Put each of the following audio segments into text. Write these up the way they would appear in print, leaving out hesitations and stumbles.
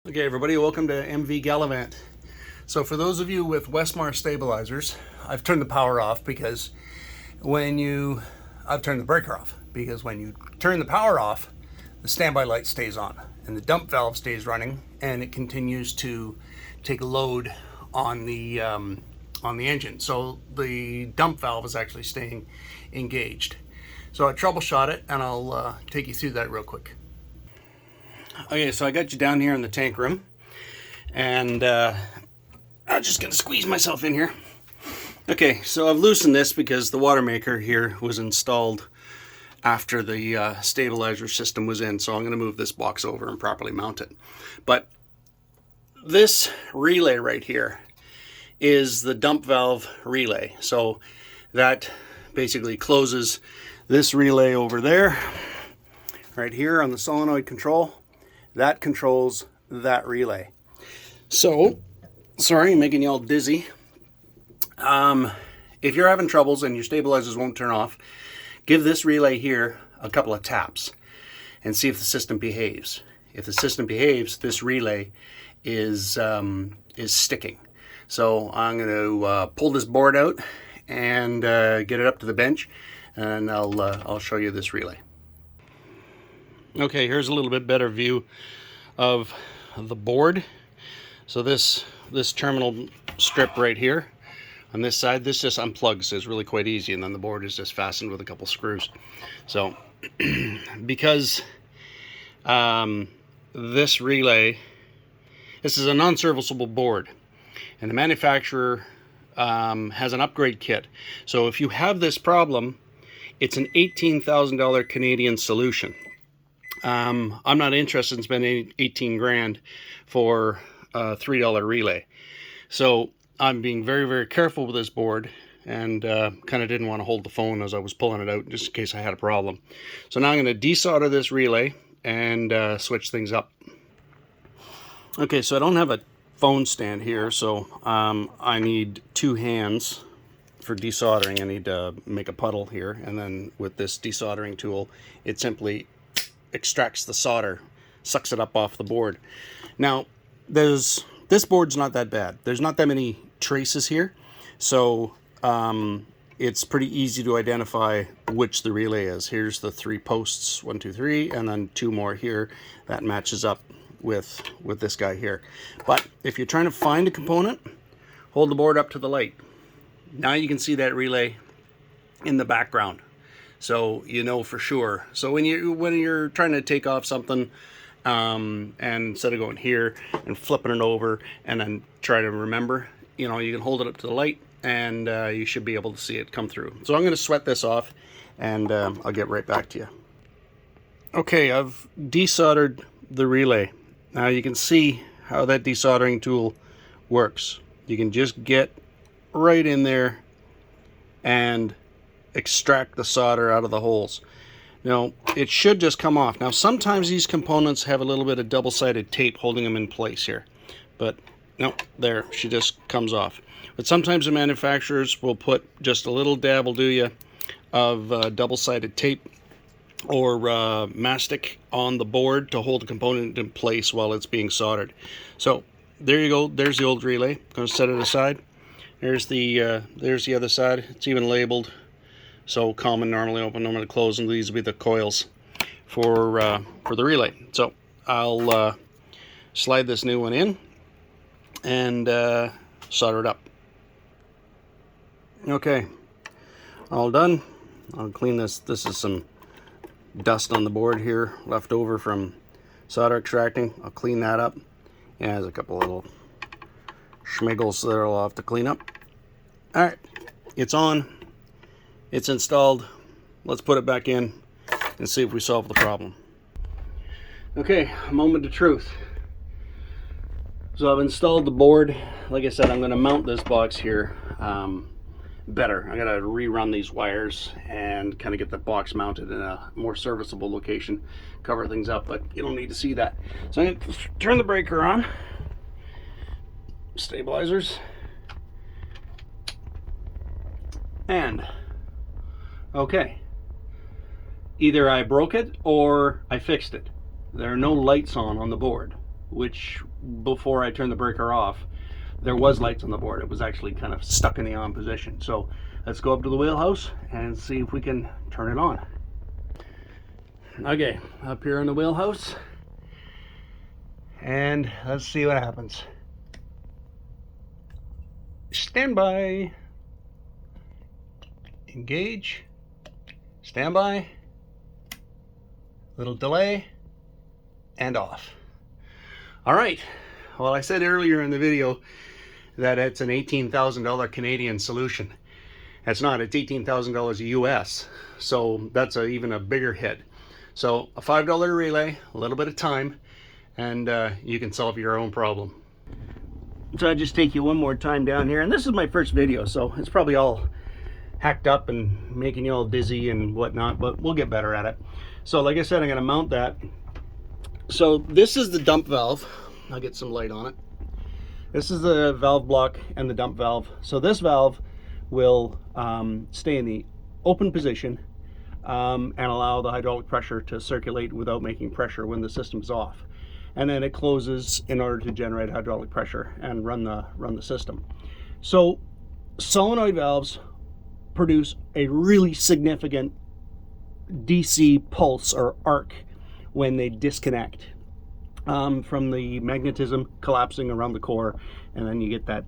Okay, everybody, welcome to MV Gallivant. So for those of you with Wesmar stabilizers, I've turned the power off because I've turned the breaker off because when you turn the power off, the standby light stays on and the dump valve stays running and it continues to take a load on the engine. So the dump valve is actually staying engaged. So I troubleshot it and I'll take you through that real quick. Okay, so I got you down here in the tank room, and I'm just going to squeeze myself in here. Okay, so I've loosened this because the water maker here was installed after the stabilizer system was in, so I'm going to move this box over and properly mount it. But this relay right here is the dump valve relay. So that basically closes this relay over there, right here on the solenoid control. That controls that relay. So, sorry, I'm making you all dizzy. If you're having troubles and your stabilizers won't turn off, give this relay here a couple of taps and see if the system behaves. If the system behaves, this relay is sticking. So I'm going to pull this board out and get it up to the bench, and I'll show you this relay. Okay, here's a little bit better view of the board. So this terminal strip right here on this side, this just unplugs, so it's really quite easy, and then the board is just fastened with a couple screws. So because this relay, this is a non-serviceable board, and the manufacturer has an upgrade kit. So if you have this problem, it's an $18,000 Canadian solution. I'm not interested in spending 18 grand for a $3 relay. So I'm being very, very careful with this board, and kind of didn't want to hold the phone as I was pulling it out just in case I had a problem. So now I'm going to desolder this relay and switch things up. Okay, so I don't have a phone stand here, so I need two hands for desoldering. I need to make a puddle here, and then with this desoldering tool, it simply extracts the solder, sucks it up off the board. Now, this board's not that bad. There's not that many traces here, so it's pretty easy to identify which the relay is. Here's the 3 posts, 1, 2, 3, and then 2 more here that matches up with this guy here. But if you're trying to find a component, hold the board up to the light. Now you can see that relay in the background, so you know for sure. So when you're trying to take off something, and instead of going here and flipping it over and then try to remember, you can hold it up to the light, and you should be able to see it come through. So I'm going to sweat this off, and I'll get right back to you. Okay, I've desoldered the relay. Now you can see how that desoldering tool works. You can just get right in there and extract the solder out of the holes. Now, it should just come off. Now, sometimes these components have a little bit of double-sided tape holding them in place here. But, no, there, she just comes off. But sometimes the manufacturers will put just a little dab will do you of double-sided tape or mastic on the board to hold the component in place while it's being soldered. So, there you go. There's the old relay. I'm going to set it aside. There's the other side. It's even labeled. So common, normally open, normally closed, and these will be the coils for the relay. So I'll slide this new one in and solder it up. Okay, all done. I'll clean this. This is some dust on the board here left over from solder extracting. I'll clean that up. Yeah, there's a couple little schmiggles that I'll have to clean up. All right, it's on. It's installed. Let's put it back in and see if we solve the problem. Okay, a moment of truth. So I've installed the board. Like I said, I'm going to mount this box here better. I'm going to rerun these wires and kind of get the box mounted in a more serviceable location, cover things up, but you don't need to see that. So I'm going to turn the breaker on. Stabilizers. And okay, either I broke it or I fixed it. There are no lights on the board, which before I turned the breaker off, there was lights on the board. It was actually kind of stuck in the on position. So let's go up to the wheelhouse and see if we can turn it on. Okay, up here in the wheelhouse, and let's see what happens. Standby. Engage. Standby. Little delay. And off. All right. Well, I said earlier in the video that it's an $18,000 Canadian solution. It's not. It's $18,000 US. So that's even a bigger hit. So a $5 relay, a little bit of time, and you can solve your own problem. So I just take you one more time down here, and this is my first video, so it's probably all hacked up and making you all dizzy and whatnot, but we'll get better at it. So like I said, I'm going to mount that. So this is the dump valve. I'll get some light on it. This is the valve block and the dump valve. So this valve will stay in the open position and allow the hydraulic pressure to circulate without making pressure when the system's off. And then it closes in order to generate hydraulic pressure and run the system. So solenoid valves produce a really significant DC pulse or arc when they disconnect from the magnetism collapsing around the core, and then you get that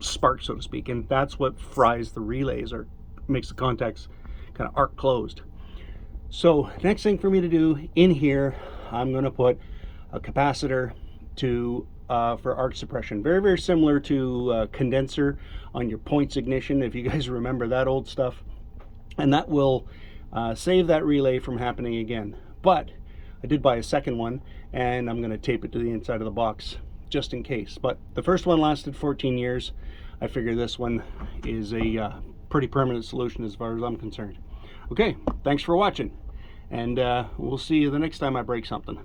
spark, so to speak, and that's what fries the relays or makes the contacts kind of arc closed. So next thing for me to do in here, I'm going to put a capacitor for arc suppression, very similar to a condenser on your points ignition, if you guys remember that old stuff, and that will save that relay from happening again. But I did buy a second one, and I'm going to tape it to the inside of the box just in case. But the first one lasted 14 years. I figure this one is a pretty permanent solution as far as I'm concerned. Okay, thanks for watching, and we'll see you the next time I break something.